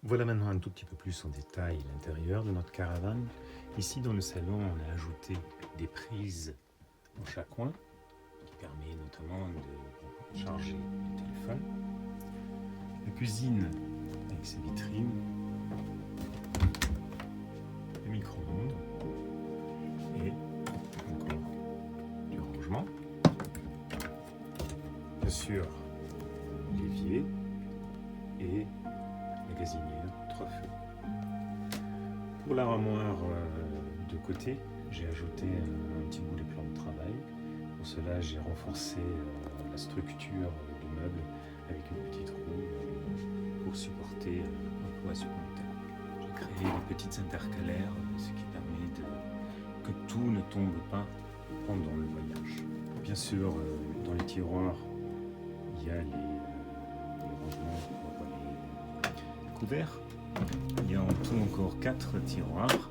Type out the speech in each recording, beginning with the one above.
Voilà maintenant un tout petit peu plus en détail l'intérieur de notre caravane. Ici dans le salon, on a ajouté des prises dans chaque coin, qui permet notamment de charger le téléphone. La cuisine avec ses vitrines, le micro-ondes et encore du rangement. Bien sûr, l'évier et la gazinière 3 feux. Pour l'armoire de côté, j'ai ajouté un petit bout de plan de travail. Pour cela, j'ai renforcé la structure du meuble avec une petite roue pour supporter un poids supplémentaire. J'ai créé des petites intercalaires, ce qui permet que tout ne tombe pas pendant le voyage. Bien sûr, dans les tiroirs, il y a les rangements pour les couverts. Il y a en tout encore 4 tiroirs,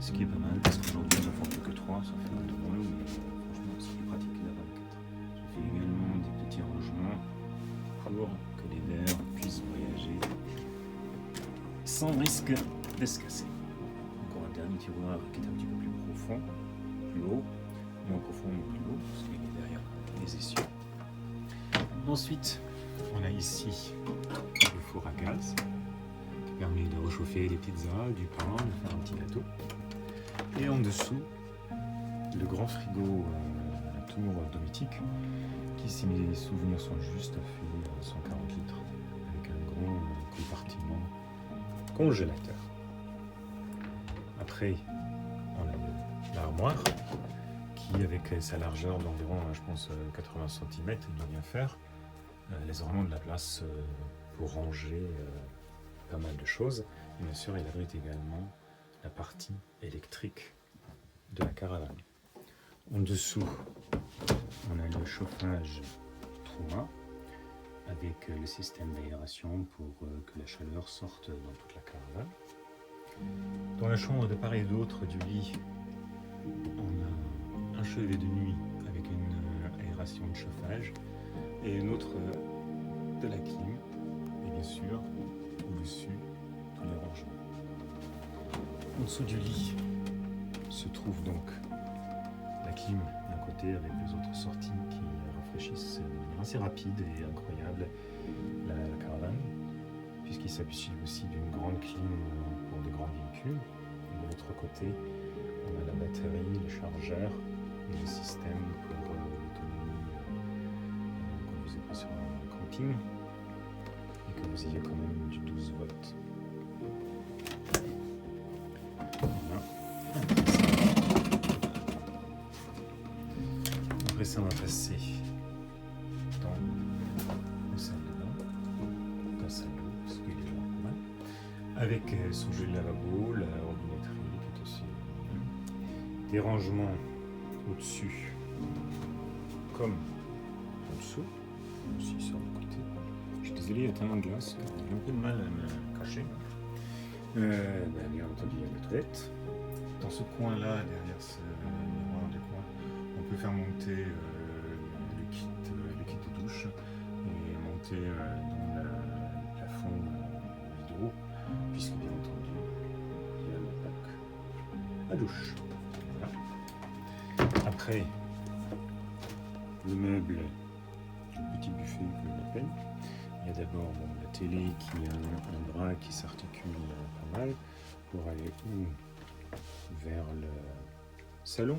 ce qui est pas mal parce qu'aujourd'hui on n'en fait que 3, ça fait un de moins, mais franchement c'est plus pratique d'avoir 4. Je fais également des petits rangements pour que les verres puissent voyager sans risque de se casser. Encore un dernier tiroir qui est un petit peu plus profond, plus haut, moins profond mais plus haut, parce qu'il est derrière les essieux. Ensuite, on a ici le four à gaz qui permet de réchauffer des pizzas, du pain, de faire un petit gâteau. Et en dessous, le grand frigo la tour domotique qui, si mes souvenirs sont justes, fait 140 litres avec un grand compartiment congélateur. Après, on a l'armoire qui, avec sa largeur d'environ, je pense, 80 cm, il doit bien faire, laisse vraiment de la place pour ranger pas mal de choses. Et bien sûr, il abrite également la partie électrique de la caravane. En dessous, on a le chauffage Truma avec le système d'aération pour que la chaleur sorte dans toute la caravane. Dans la chambre de part et d'autre du lit, on a un chevet de nuit avec une aération de chauffage et une autre de la clim, et bien sûr au-dessus tous les rangements. En dessous du lit se trouve donc la clim d'un côté avec les autres sorties qui rafraîchissent de manière assez rapide et incroyable la caravane, puisqu'il s'agit aussi d'une grande clim pour de grands véhicules. De l'autre côté, on a la batterie, le chargeur et le système pour l'autonomie quand vous êtes pas sur un camping et que vous ayez quand même du 12 volts. Voilà. Après ça, on va passer dans la salle de bain, la salle d'eau, ce qui est déjà pas mal, avec son jeu de lavabo, la robinetterie qui est aussi des rangements au-dessus comme en dessous, aussi sur le côté. Je suis désolé, il y a tellement de glace que j'ai un peu de mal à me cacher. Bien entendu, il y a la toilette. Dans ce coin-là, derrière ce miroir de coin, on peut faire monter le kit de douche et monter dans le plafond vidéo, puisque bien entendu, il y a le pack à douche. Voilà. Après, le meuble, le petit buffet comme on l'appelle. Il y a d'abord la télé qui a un bras qui s'articule pas mal pour aller vers le salon,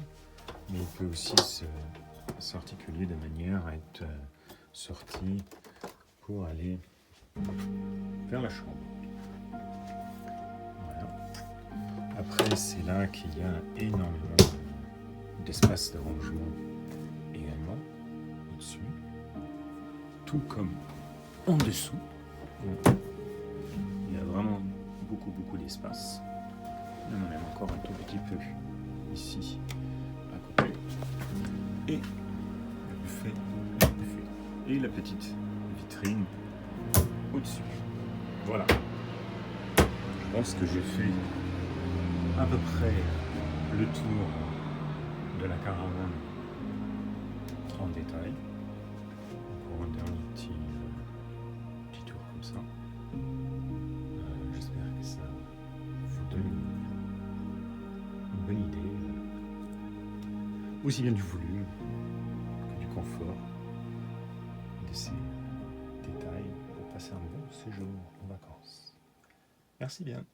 mais il peut aussi s'articuler de manière à être sorti pour aller vers la chambre. Voilà. Après, c'est là qu'il y a énormément d'espace de rangement également au-dessus, tout comme en dessous. Il y a vraiment beaucoup d'espace. Il y en a même encore un tout petit peu ici à côté. Et le buffet et la petite vitrine au-dessus. Voilà. Je pense que j'ai fait à peu près le tour de la caravane en détail. Encore un dernier petit tour comme ça. bonne idée, aussi bien du volume que du confort, de ces détails pour passer un bon séjour en vacances. Merci bien.